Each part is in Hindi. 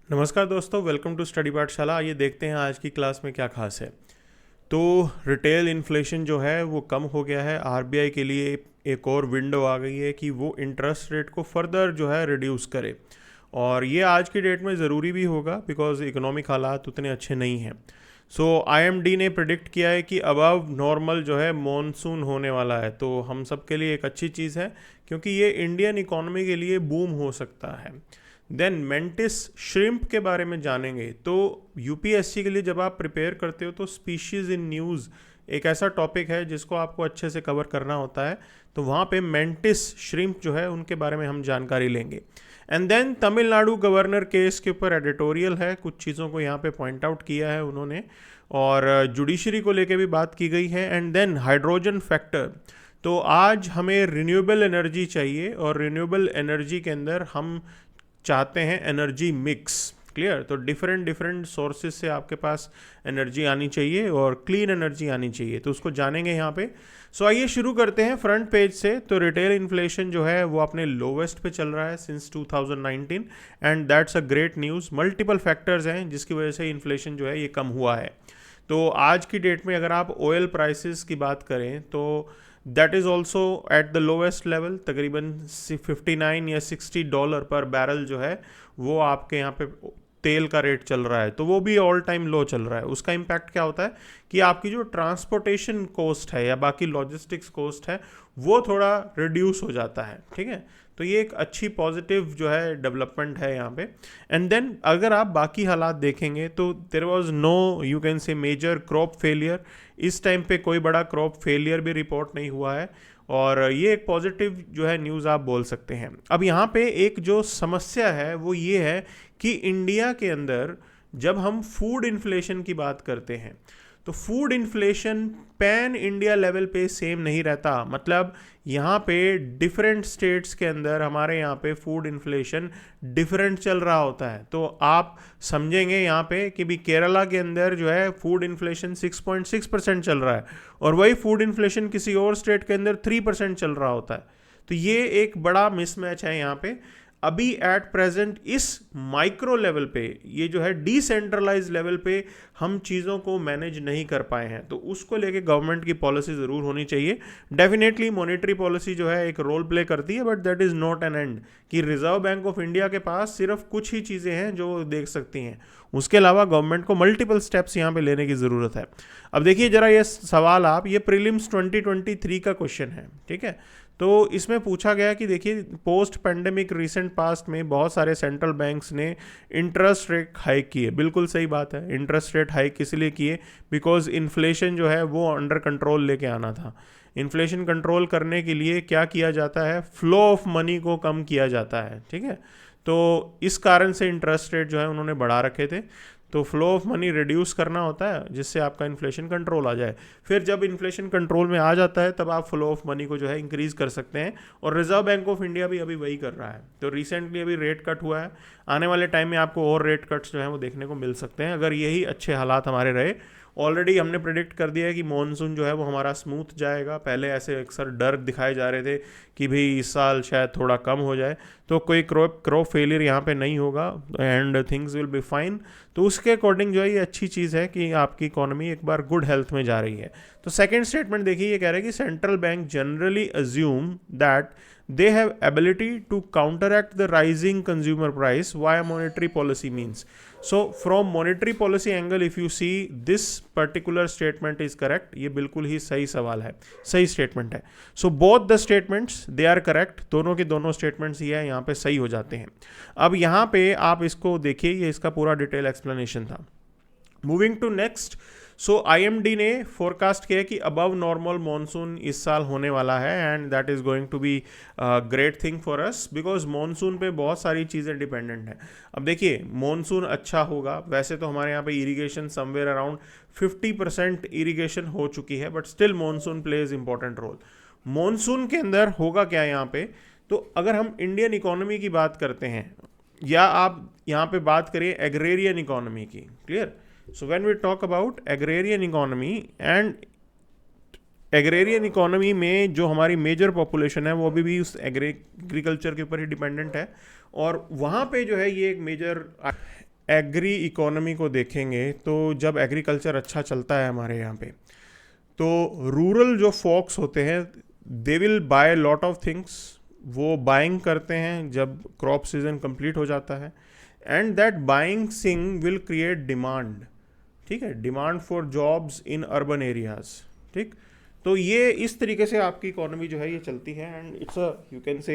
नमस्कार दोस्तों, वेलकम टू स्टडी पाठशाला। आइए देखते हैं आज की क्लास में क्या खास है। तो रिटेल इन्फ्लेशन जो है वो कम हो गया है। आरबीआई के लिए एक और विंडो आ गई है कि वो इंटरेस्ट रेट को फर्दर जो है रिड्यूस करे, और ये आज की डेट में ज़रूरी भी होगा बिकॉज इकोनॉमिक हालात उतने अच्छे नहीं हैं। सो आईएमडी ने प्रिडिक्ट किया है कि अबव नॉर्मल जो है मॉनसून होने वाला है, तो हम सब के लिए एक अच्छी चीज़ है क्योंकि ये इंडियन इकोनॉमी के लिए बूम हो सकता है। देन मेंटिस श्रिम्प के बारे में जानेंगे। तो यूपीएससी के लिए जब आप प्रिपेयर करते हो तो स्पीशीज़ इन न्यूज़ एक ऐसा टॉपिक है जिसको आपको अच्छे से कवर करना होता है, तो वहाँ पे मेंटिस श्रिम्प जो है उनके बारे में हम जानकारी लेंगे। And then Tamil Nadu governor case के ऊपर एडिटोरियल है, कुछ चीज़ों को यहाँ पे पॉइंट आउट किया है उन्होंने, और जुडिशरी को लेके भी बात की गई है। And then hydrogen factor. तो आज हमें रिन्यूएबल एनर्जी चाहिए और रिन्यूएबल एनर्जी के अंदर हम चाहते हैं एनर्जी मिक्स। क्लियर? तो डिफरेंट डिफरेंट सोर्सेज से आपके पास एनर्जी आनी चाहिए और क्लीन एनर्जी आनी चाहिए, तो उसको जानेंगे यहाँ पे। सो आइए शुरू करते हैं फ्रंट पेज से। तो रिटेल इन्फ्लेशन जो है वो अपने लोवेस्ट पे चल रहा है since 2019 and that's a great news. Multiple factors हैं जिसकी वजह से इन्फ्लेशन जो है ये कम हुआ है। तो आज की डेट में अगर आप ऑयल प्राइसेस की बात करें तो that is also at the lowest level, तकरीबन 59 या $60 पर बैरल जो है वो आपके यहाँ पे तेल का रेट चल रहा है, तो वो भी ऑल टाइम लो चल रहा है। उसका इम्पैक्ट क्या होता है कि आपकी जो ट्रांसपोर्टेशन कॉस्ट है या बाकी लॉजिस्टिक्स कॉस्ट है वो थोड़ा रिड्यूस हो जाता है। ठीक है, तो ये एक अच्छी पॉजिटिव जो है डेवलपमेंट है यहाँ पे। एंड देन अगर आप बाकी हालात देखेंगे तो there was no you can say major crop failure. इस टाइम पे कोई बड़ा क्रॉप फेलियर भी रिपोर्ट नहीं हुआ है, और ये एक पॉजिटिव जो है न्यूज़ आप बोल सकते हैं। अब यहाँ पे एक जो समस्या है वो ये है कि इंडिया के अंदर जब हम फूड इन्फ्लेशन की बात करते हैं तो food inflation pan India level पे सेम नहीं रहता। मतलब यहाँ पे डिफरेंट स्टेट्स के अंदर हमारे यहाँ पे फूड इन्फ्लेशन डिफरेंट चल रहा होता है। तो आप समझेंगे यहाँ पे कि भी केरला के अंदर जो है फूड इन्फ्लेशन 6.6% चल रहा है और वही फूड इन्फ्लेशन किसी और स्टेट के अंदर 3% चल रहा होता है। तो ये एक बड़ा मिसमैच है यहाँ पे। अभी एट प्रेजेंट इस माइक्रो लेवल पे, ये जो है डिसेंट्रलाइज लेवल पे हम चीज़ों को मैनेज नहीं कर पाए हैं, तो उसको लेके गवर्नमेंट की पॉलिसी ज़रूर होनी चाहिए। डेफिनेटली मॉनेटरी पॉलिसी जो है एक रोल प्ले करती है, but that is not an and कि रिजर्व बैंक ऑफ इंडिया के पास सिर्फ कुछ ही चीज़ें हैं जो देख सकती हैं। उसके अलावा गवर्नमेंट को मल्टीपल स्टेप्स यहाँ पे लेने की ज़रूरत है। अब देखिए ज़रा ये सवाल, आप ये प्रीलिम्स 2023 का क्वेश्चन है, ठीक है। तो इसमें पूछा गया कि देखिए पोस्ट पेंडेमिक रिसेंट पास्ट में बहुत सारे सेंट्रल बैंक्स ने इंटरेस्ट रेट हाइक किए। बिल्कुल सही बात है, इंटरेस्ट रेट हाइक इसलिए किए बिकॉज इन्फ्लेशन जो है वो अंडर कंट्रोल लेके आना था। इन्फ्लेशन कंट्रोल करने के लिए क्या किया जाता है, फ्लो ऑफ मनी को कम किया जाता है। ठीक है, तो इस कारण से इंटरेस्ट रेट जो है उन्होंने बढ़ा रखे थे। तो फ्लो ऑफ मनी रिड्यूस करना होता है जिससे आपका इन्फ्लेशन कंट्रोल आ जाए। फिर जब इन्फ्लेशन कंट्रोल में आ जाता है तब आप फ्लो ऑफ मनी को जो है इंक्रीज़ कर सकते हैं, और रिजर्व बैंक ऑफ इंडिया भी अभी वही कर रहा है। तो रिसेंटली अभी रेट कट हुआ है, आने वाले टाइम में आपको और रेट कट्स जो हैं वो देखने को मिल सकते हैं अगर यही अच्छे हालात हमारे रहे। ऑलरेडी हमने प्रेडिक्ट कर दिया है कि मॉनसून जो है वो हमारा स्मूथ जाएगा। पहले ऐसे अक्सर डर दिखाए जा रहे थे कि भाई इस साल शायद थोड़ा कम हो जाए, तो कोई क्रॉप फेलियर यहाँ पे नहीं होगा and things will be fine. तो उसके अकॉर्डिंग जो है ये अच्छी चीज़ है कि आपकी इकोनॉमी एक बार गुड हेल्थ में जा रही है। तो सेकंड स्टेटमेंट देखिए, ये कह रहा है कि central bank generally assume that they have ability to counteract the rising consumer price via monetary policy means. So from monetary policy angle if you see this particular statement is correct, ये बिल्कुल ही सही सवाल है, सही स्टेटमेंट है। So both the statements they are correct, दोनों के दोनों स्टेटमेंट्स ये है यहाँ पे सही हो जाते हैं। अब यहाँ पे आप इसको देखिए, ये इसका पूरा डिटेल एक्सप्लेनेशन था। Moving to next, so IMD ने फोरकास्ट किया कि अबव नॉर्मल मॉनसून इस साल होने वाला है and that is going to be great thing for us because monsoon पे बहुत सारी चीज़ें डिपेंडेंट हैं। अब देखिए मॉनसून अच्छा होगा, वैसे तो हमारे यहाँ पे इरिगेशन समवेयर अराउंड 50% इरिगेशन हो चुकी है, but still monsoon plays important role. Monsoon के अंदर होगा क्या यहाँ पे, तो अगर हम इंडियन इकोनॉमी की बात करते हैं या आप यहाँ पे बात करिए एग्रेरियन इकोनॉमी की, clear. So when we talk about agrarian economy and agrarian economy में जो हमारी मेजर पॉपुलेशन है वो अभी भी उस एग्रीकल्चर के ऊपर ही डिपेंडेंट है, और वहाँ पे जो है ये एक मेजर एग्री इकोनॉमी को देखेंगे तो जब एग्रीकल्चर अच्छा चलता है हमारे यहाँ पे, तो रूरल जो फोक्स होते हैं they will buy lot of things, वो बाइंग करते हैं जब क्रॉप सीजन कंप्लीट हो जाता है, and that buying thing will create demand, ठीक है, demand for jobs in urban areas, ठीक। तो ये इस तरीके से आपकी इकोनॉमी जो है ये चलती है, and it's a you can say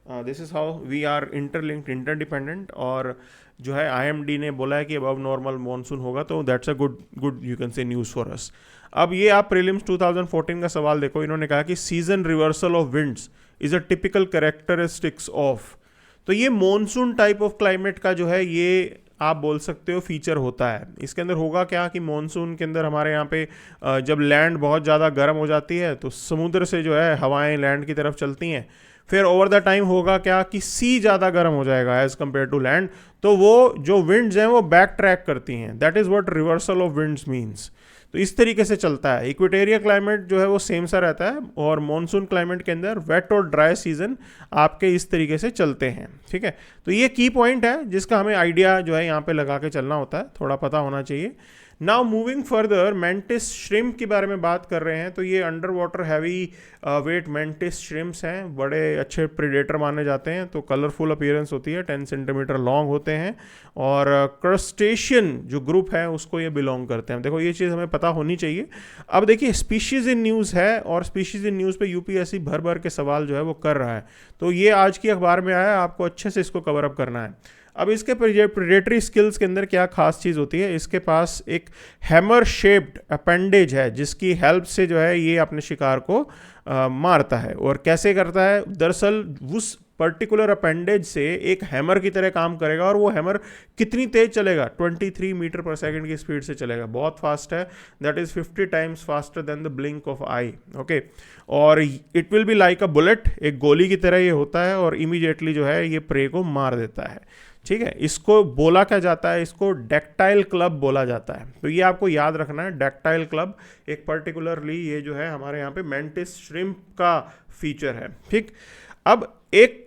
this is how we are interlinked, interdependent. और जो है IMD ने बोला है कि अबव नॉर्मल मानसून होगा, तो that's a good you can से न्यूज़ फॉर अस। अब ये आप प्रीलिम्स 2014 का सवाल देखो, इन्होंने कहा कि season reversal of winds is a typical characteristics of, तो ये मॉनसून टाइप ऑफ क्लाइमेट का जो है ये आप बोल सकते हो फीचर होता है। इसके अंदर होगा क्या कि मॉनसून के अंदर हमारे यहाँ पे जब लैंड बहुत ज़्यादा गर्म हो जाती है तो समुद्र से जो है हवाएं लैंड की तरफ चलती हैं, फिर ओवर द टाइम होगा क्या कि सी ज़्यादा गर्म हो जाएगा एज़ कम्पेयर टू लैंड, तो वो जो विंड्स हैं वो बैक ट्रैक करती हैं, that is what reversal of winds means. तो इस तरीके से चलता है। इक्वेटोरियल क्लाइमेट जो है वो सेम सा रहता है, और मॉनसून क्लाइमेट के अंदर वेट और ड्राई सीजन आपके इस तरीके से चलते हैं, ठीक है। तो ये की पॉइंट है जिसका हमें आइडिया जो है यहाँ पे लगा के चलना होता है, थोड़ा पता होना चाहिए। Now moving further, mantis shrimp के बारे में बात कर रहे हैं, तो ये under water heavy weight mantis shrimps हैं, बड़े अच्छे प्रेडेटर माने जाते हैं, तो कलरफुल अपीयरेंस होती है, 10 सेंटीमीटर लॉन्ग होते हैं, और क्रस्टेशियन जो ग्रुप है उसको ये बिलोंग करते हैं। देखो ये चीज़ हमें पता होनी चाहिए। अब देखिए स्पीशीज़ इन न्यूज़ है, और स्पीशीज़ इन न्यूज़ पे UPSC भर भर के सवाल जो है वो कर रहा है, तो ये आज की अखबार में आया, आपको अच्छे से इसको कवर अप करना है। अब इसके प्रेडेटरी स्किल्स के अंदर क्या खास चीज़ होती है, इसके पास एक हैमर शेप्ड अपेंडेज है जिसकी हेल्प से जो है ये अपने शिकार को मारता है। और कैसे करता है, दरअसल उस पर्टिकुलर अपेंडेज से एक हैमर की तरह काम करेगा, और वो हैमर कितनी तेज चलेगा, 23 मीटर पर सेकंड की स्पीड से चलेगा, बहुत फास्ट है, that is 50 times faster than the blink of eye, okay. और it will be like a bullet, एक गोली की तरह ये होता है, और इमीडिएटली जो है ये प्रे को मार देता है, ठीक है। इसको बोला क्या जाता है, इसको डैक्टाइल क्लब बोला जाता है, तो ये आपको याद रखना है, डैक्टाइल क्लब एक पर्टिकुलरली ये जो है हमारे यहाँ पे मेंटिस श्रिम्प का फीचर है, ठीक। अब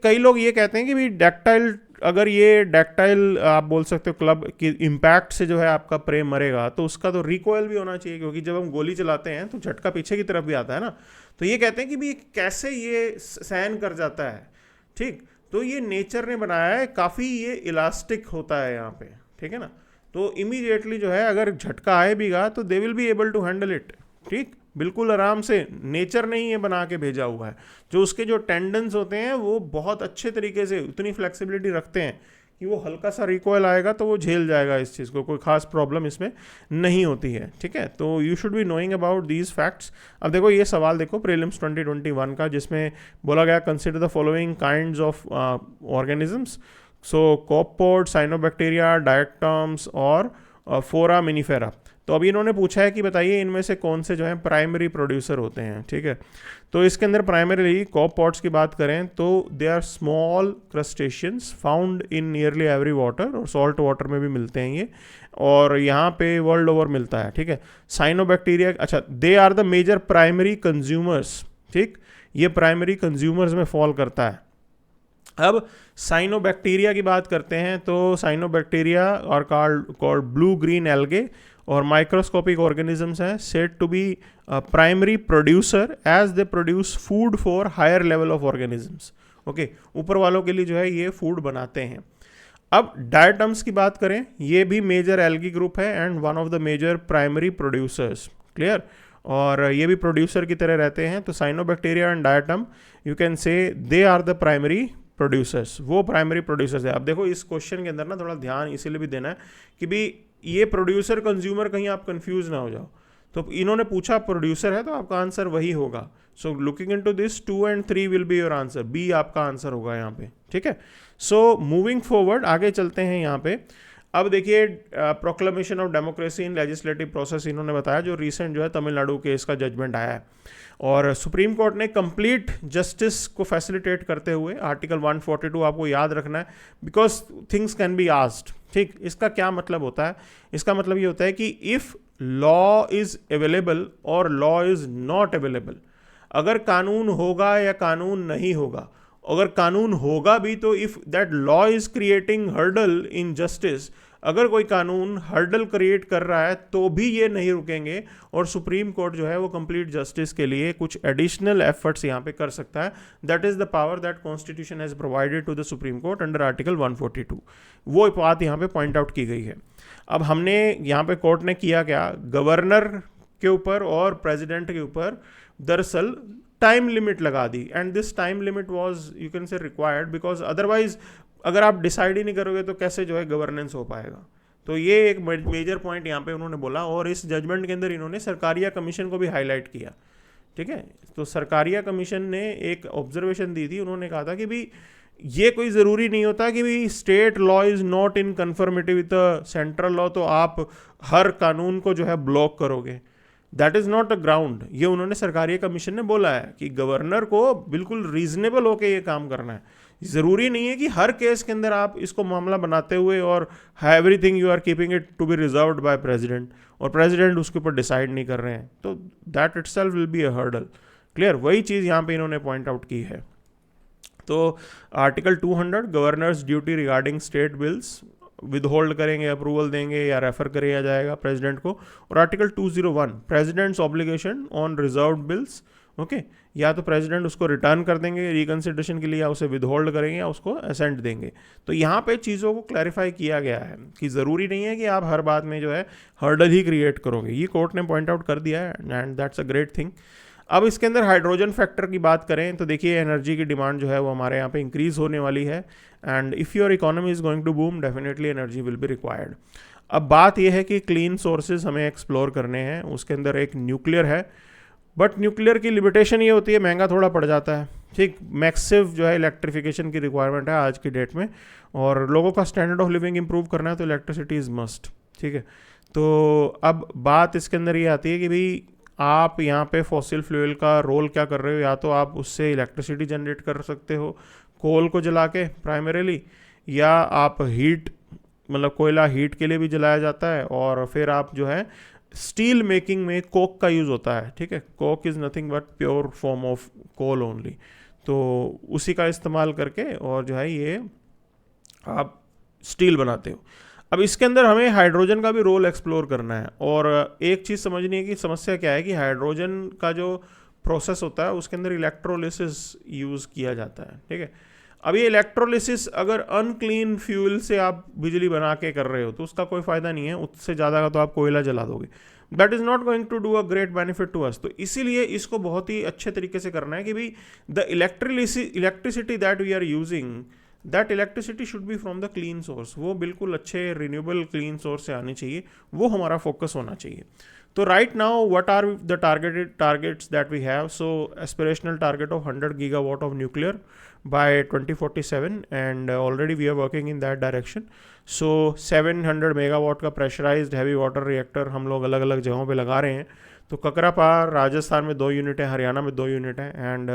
कई लोग ये कहते हैं कि भी डैक्टाइल, अगर ये डैक्टाइल आप बोल सकते हो क्लब की इम्पैक्ट से जो है आपका प्रे मरेगा, तो उसका तो रिकॉयल भी होना चाहिए, क्योंकि जब हम गोली चलाते हैं तो झटका पीछे की तरफ भी आता है ना, तो ये कहते हैं कि भी कैसे ये सहन कर जाता है, ठीक। तो ये नेचर ने बनाया है, काफ़ी ये इलास्टिक होता है यहाँ पे, ठीक है ना, तो इमीडिएटली जो है अगर झटका आए भीगा तो they will be able to handle it, ठीक, बिल्कुल आराम से। नेचर ने ही ये बना के भेजा हुआ है, जो उसके जो टेंडन्स होते हैं वो बहुत अच्छे तरीके से उतनी फ्लेक्सिबिलिटी रखते हैं कि वो हल्का सा रिकॉयल आएगा तो वो झेल जाएगा इस चीज़ को, कोई खास प्रॉब्लम इसमें नहीं होती है, ठीक है। तो you should be knowing about these facts. अब देखो ये सवाल देखो प्रीलिम्स 2021 का, जिसमें बोला गया consider the following kinds of organisms, so copepod, cyanobacteria, diatoms और फोरामिनिफेरा। तो अभी इन्होंने पूछा है कि बताइए इनमें से कौन से जो है प्राइमरी प्रोड्यूसर होते हैं, ठीक है। तो इसके अंदर प्राइमरीली कॉपपॉड्स की बात करें तो they are small crustaceans found in nearly every water, और सॉल्ट वाटर में भी मिलते हैं ये, और यहाँ पे वर्ल्ड ओवर मिलता है, ठीक है। साइनोबैक्टीरिया, अच्छा, they are the major primary consumers, ठीक, ये प्राइमरी कंज्यूमर्स में फॉल करता है। अब साइनोबैक्टीरिया की बात करते हैं तो साइनोबैक्टीरिया और कॉल्ड ब्लू ग्रीन एल्गे और माइक्रोस्कोपिक ऑर्गेनिजम्स हैं, said to be primary producer as they produce food for higher level of organisms, okay, ऊपर वालों के लिए जो है ये फूड बनाते हैं। अब डायटम्स की बात करें, ये भी मेजर एल्गी ग्रुप है and one of the major primary producers, clear, और ये भी प्रोड्यूसर की तरह रहते हैं। तो cyanobacteria and diatom you can say they are the primary producers, वो प्राइमरी प्रोड्यूसर्स है। अब देखो इस क्वेश्चन के अंदर ना थोड़ा ध्यान इसीलिए भी देना है कि भी ये प्रोड्यूसर कंज्यूमर कहीं आप कंफ्यूज ना हो जाओ। तो इन्होंने पूछा प्रोड्यूसर है तो आपका आंसर वही होगा। So looking into this 2 and 3 will be your answer, B आपका आंसर होगा यहाँ पे, ठीक है। सो मूविंग फॉरवर्ड आगे चलते हैं यहाँ पे। अब देखिए proclamation of democracy in legislative process इन्होंने बताया, जो रिसेंट जो है तमिलनाडु केस का जजमेंट आया है, और सुप्रीम कोर्ट ने कंप्लीट जस्टिस को फैसिलिटेट करते हुए आर्टिकल 142 आपको याद रखना है, because things can be asked, ठीक। इसका क्या मतलब होता है, इसका मतलब ये होता है कि इफ़ लॉ इज़ अवेलेबल और लॉ इज़ नॉट अवेलेबल, अगर कानून होगा या कानून नहीं होगा, अगर कानून होगा भी तो if that law is creating hurdle in justice, अगर कोई कानून हर्डल क्रिएट कर रहा है तो भी ये नहीं रुकेंगे और सुप्रीम कोर्ट जो है वो कंप्लीट जस्टिस के लिए कुछ एडिशनल एफर्ट्स यहाँ पे कर सकता है. That is the power that constitution has provided to the supreme court under article 142. वो बात यहाँ पे पॉइंट आउट की गई है. अब हमने यहाँ पे कोर्ट ने किया क्या, गवर्नर के ऊपर और प्रेसिडेंट के ऊपर दरअसल टाइम लिमिट लगा दी. And this time limit was you can say required because otherwise अगर आप डिसाइड ही नहीं करोगे तो कैसे जो है गवर्नेंस हो पाएगा. तो ये एक मेजर पॉइंट यहाँ पे उन्होंने बोला और इस जजमेंट के अंदर इन्होंने सरकारिया कमीशन को भी हाईलाइट किया. ठीक है, तो सरकारिया कमीशन ने एक ऑब्जर्वेशन दी थी. उन्होंने कहा था कि भाई ये कोई ज़रूरी नहीं होता कि भाई state law is not in conformity with the central law तो आप हर कानून को जो है ब्लॉक करोगे. That is not a ground. ये उन्होंने सरकारी कमीशन ने बोला है कि गवर्नर को बिल्कुल रीजनेबल होकर ये काम करना है. ज़रूरी नहीं है कि हर केस के अंदर आप इसको मामला बनाते हुए और everything you are keeping it to be reserved by president और प्रेसिडेंट उसके ऊपर डिसाइड नहीं कर रहे हैं, तो that itself will be a hurdle. Clear, वही चीज़ यहाँ पे इन्होंने पॉइंट आउट की है. तो article 200 governors duty regarding state bills withhold करेंगे, अप्रूवल देंगे या रेफर किया जाएगा प्रेसिडेंट को. और article 201 president's obligation on reserved bills. Okay, या तो प्रेसिडेंट उसको रिटर्न कर देंगे रिकंसिडरेशन के लिए या उसे विदहोल्ड करेंगे या उसको असेंट देंगे. तो यहाँ पे चीज़ों को क्लैरिफाई किया गया है कि ज़रूरी नहीं है कि आप हर बात में जो है हर्डल ही क्रिएट करोगे. ये कोर्ट ने पॉइंट आउट कर दिया है and that's a great thing. अब इसके अंदर हाइड्रोजन फैक्टर की बात करें तो देखिए एनर्जी की डिमांड जो है वो हमारे यहाँ पे इंक्रीज़ होने वाली है and if your economy is going to boom definitely energy will be required. अब बात यह है कि क्लीन सोर्सेज हमें एक्सप्लोर करने हैं. उसके अंदर एक न्यूक्लियर है, बट न्यूक्लियर की लिमिटेशन ये होती है महंगा थोड़ा पड़ जाता है. ठीक, मैक्सिव जो है इलेक्ट्रिफिकेशन की रिक्वायरमेंट है आज की डेट में और लोगों का स्टैंडर्ड ऑफ लिविंग इंप्रूव करना है तो इलेक्ट्रिसिटी इज़ मस्ट. ठीक है, तो अब बात इसके अंदर ये आती है कि भाई आप यहाँ पे फॉसिल फ्यूल का रोल क्या कर रहे हो. या तो आप उससे इलेक्ट्रिसिटी जनरेट कर सकते हो कोल को जला के प्राइमरीली, या आप हीट मतलब कोयला हीट के लिए भी जलाया जाता है और फिर आप जो है स्टील मेकिंग में कोक का यूज़ होता है. ठीक है, coke is nothing but pure form of coal only. तो उसी का इस्तेमाल करके और जो है ये आप स्टील बनाते हो. अब इसके अंदर हमें हाइड्रोजन का भी रोल एक्सप्लोर करना है और एक चीज़ समझनी है कि समस्या क्या है कि हाइड्रोजन का जो प्रोसेस होता है उसके अंदर इलेक्ट्रोलिसिस यूज़ किया जाता है. ठीक है, अब ये इलेक्ट्रोलिसिस अगर अनक्लीन फ्यूल से आप बिजली बना के कर रहे हो तो उसका कोई फ़ायदा नहीं है. उससे ज़्यादा का तो आप कोयला जला दोगे. That is not going to do a great benefit to us. तो इसीलिए इसको बहुत ही अच्छे तरीके से करना है कि भाई the electricity that we are using that electricity should be from the clean source. वो बिल्कुल अच्छे रिन्यूएबल क्लीन सोर्स से आनी चाहिए, वो हमारा फोकस होना चाहिए. तो right now what are the targets that we have. So aspirational target of 100 gigawatt of nuclear by 2047 and already we are working in that direction. So 700 megawatt का प्रेशराइज्ड हैवी वाटर रिएक्टर हम लोग अलग अलग जगहों पे लगा रहे हैं. तो ककरापार राजस्थान में 2 यूनिट है, हरियाणा में 2 यूनिट है एंड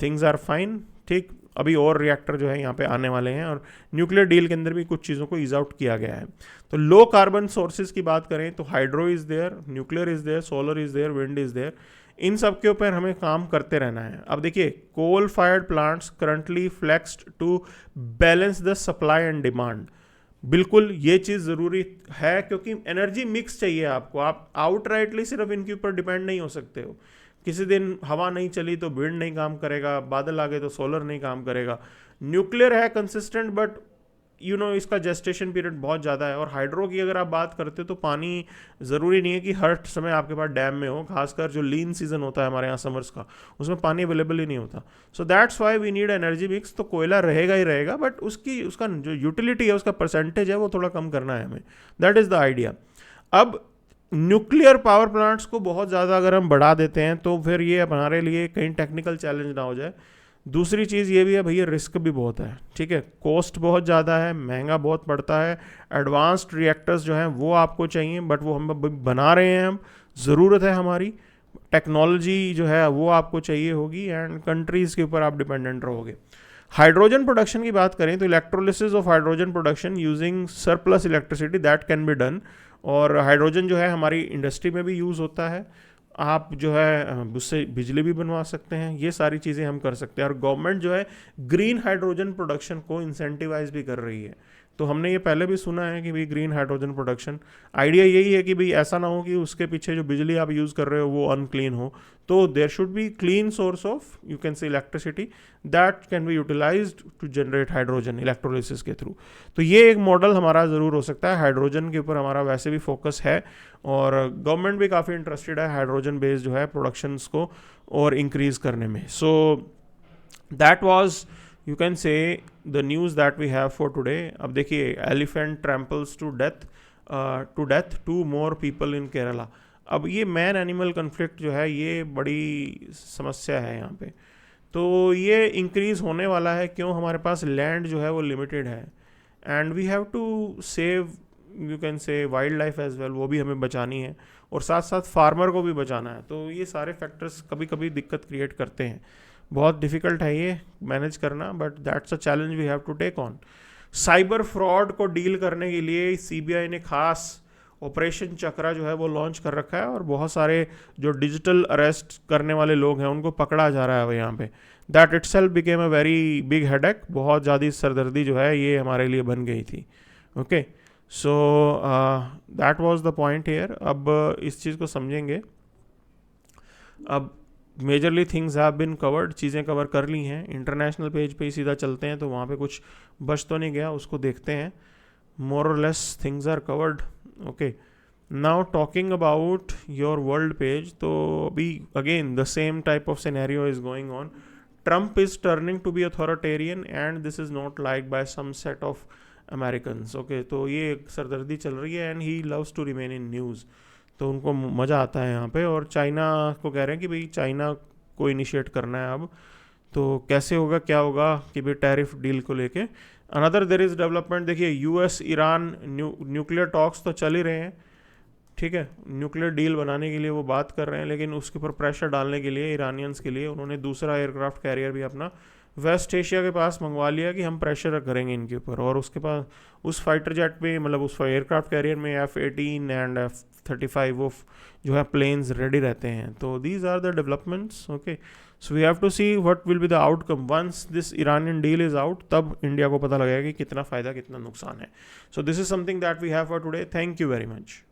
थिंग्स आर फाइन. ठीक, अभी और रिएक्टर जो है यहाँ पे आने वाले हैं और न्यूक्लियर डील के अंदर भी कुछ चीज़ों को ईज आउट किया गया है. तो लो कार्बन सोर्सेज की बात करें तो hydro is there, nuclear is there, solar is there, wind is there. इन सब के ऊपर हमें काम करते रहना है. अब देखिए coal fired plants currently flexed to balance the supply and demand. बिल्कुल ये चीज़ ज़रूरी है क्योंकि एनर्जी मिक्स चाहिए आपको. आप आउटराइटली सिर्फ इनके ऊपर डिपेंड नहीं हो सकते हो. किसी दिन हवा नहीं चली तो विंड नहीं काम करेगा, बादल आ गए तो सोलर नहीं काम करेगा. न्यूक्लियर है कंसिस्टेंट बट यू नो इसका जेस्टेशन पीरियड बहुत ज़्यादा है. और हाइड्रो की अगर आप बात करते हो तो पानी ज़रूरी नहीं है कि हर समय आपके पास डैम में हो. खासकर जो लीन सीजन होता है हमारे यहाँ समर्स का, उसमें पानी अवेलेबल ही नहीं होता. So that's why we need energy mix. तो कोयला रहेगा ही रहेगा बट उसका जो यूटिलिटी है, उसका परसेंटेज है, वो थोड़ा कम करना है हमें. That is the idea. अब न्यूक्लियर पावर प्लांट्स को बहुत ज़्यादा अगर हम बढ़ा देते हैं तो फिर ये हमारे लिए कहीं टेक्निकल चैलेंज ना हो जाए. दूसरी चीज़ ये भी है भैया, रिस्क भी बहुत है. ठीक है, कॉस्ट बहुत ज़्यादा है, महंगा बहुत पड़ता है. एडवांस्ड रिएक्टर्स जो हैं वो आपको चाहिए बट वो हम बना रहे हैं. हम ज़रूरत है हमारी टेक्नोलॉजी जो है वो आपको चाहिए होगी एंड कंट्रीज़ के ऊपर आप डिपेंडेंट रहोगे. हाइड्रोजन प्रोडक्शन की बात करें तो electrolysis of hydrogen production using surplus electricity that can be done. और हाइड्रोजन जो है हमारी इंडस्ट्री में भी यूज़ होता है आप जो है उससे बिजली भी बनवा सकते हैं, ये सारी चीज़ें हम कर सकते हैं। और गवर्नमेंट जो है ग्रीन हाइड्रोजन प्रोडक्शन को इंसेंटिवाइज भी कर रही है। तो हमने ये पहले भी सुना है कि भाई ग्रीन हाइड्रोजन प्रोडक्शन, आइडिया यही है कि भाई ऐसा ना हो कि उसके पीछे जो बिजली आप यूज़ कर रहे हो वो अनक्लीन हो। तो there should be clean source of, you can say, electricity that can be utilized to generate hydrogen electrolysis के थ्रू। तो ये एक मॉडल हमारा ज़रूर हो सकता है। हाइड्रोजन के ऊपर हमारा वैसे भी फोकस है और गवर्नमेंट भी काफ़ी इंटरेस्टेड है हाइड्रोजन बेस्ड जो है प्रोडक्शंस को और इंक्रीज़ करने में। So that was, you can say, the news that we have for today. अब देखिए, elephant tramples to death 2 more people in Kerala. अब ये मैन एनिमल कन्फ्लिक्ट जो है ये बड़ी समस्या है यहाँ पे। तो ये इंक्रीज़ होने वाला है, क्यों? हमारे पास लैंड जो है वो लिमिटेड है and we have to save, you can say, wildlife as well, वो भी हमें बचानी है और साथ साथ फार्मर को भी बचाना है। तो ये सारे फैक्टर्स कभी कभी दिक्कत क्रिएट करते हैं। बहुत डिफ़िकल्ट है ये मैनेज करना, but that's a challenge we have to take on. Cyber fraud को डील करने के लिए सीबीआई ने खास ऑपरेशन चक्रा जो है वो लॉन्च कर रखा है और बहुत सारे जो डिजिटल अरेस्ट करने वाले लोग हैं उनको पकड़ा जा रहा है अब यहाँ पे। That itself became a very big headache. बहुत ज़्यादा सरदर्दी जो है ये हमारे लिए बन गई थी। Okay, so that was the point here. अब इस चीज़ को समझेंगे। अब majorly things have been covered, चीज़ें कवर कर ली हैं। इंटरनेशनल पेज पे ही सीधा चलते हैं तो वहाँ पे कुछ बच तो नहीं गया, उसको देखते हैं। मोर और less things are covered. Okay, now talking about your world page, तो अभी again the same type of scenario is going on. Trump is turning to be authoritarian and this is not liked by some set of Americans. Okay, तो ये सरदर्दी चल रही है and he loves to remain in news. तो उनको मज़ा आता है यहाँ पे। और चाइना को कह रहे हैं कि भाई चाइना को इनिशिएट करना है अब। तो कैसे होगा, क्या होगा कि भाई टैरिफ डील को लेके। अनदर देयर इज़ डेवलपमेंट, देखिए यूएस ईरान न्यूक्लियर टॉक्स तो चल ही रहे हैं, ठीक है, न्यूक्लियर डील बनाने के लिए वो बात कर रहे हैं, लेकिन उसके ऊपर प्रेशर डालने के लिए ईरानियंस के लिए उन्होंने दूसरा एयरक्राफ्ट कैरियर भी अपना वेस्ट एशिया के पास मंगवा लिया कि हम प्रेशर करेंगे इनके ऊपर। और उसके पास उस फाइटर जेट पे, मतलब उस एयरक्राफ्ट कैरियर में F-18 एंड F-35 वो जो है प्लेन्स रेडी रहते हैं। तो these are the developments. Okay, so we have to see what will be the outcome once this Iranian deal is out. तब इंडिया को पता लगेगा कि कितना फ़ायदा कितना नुकसान है। So this is something that we have for today. Thank you very much.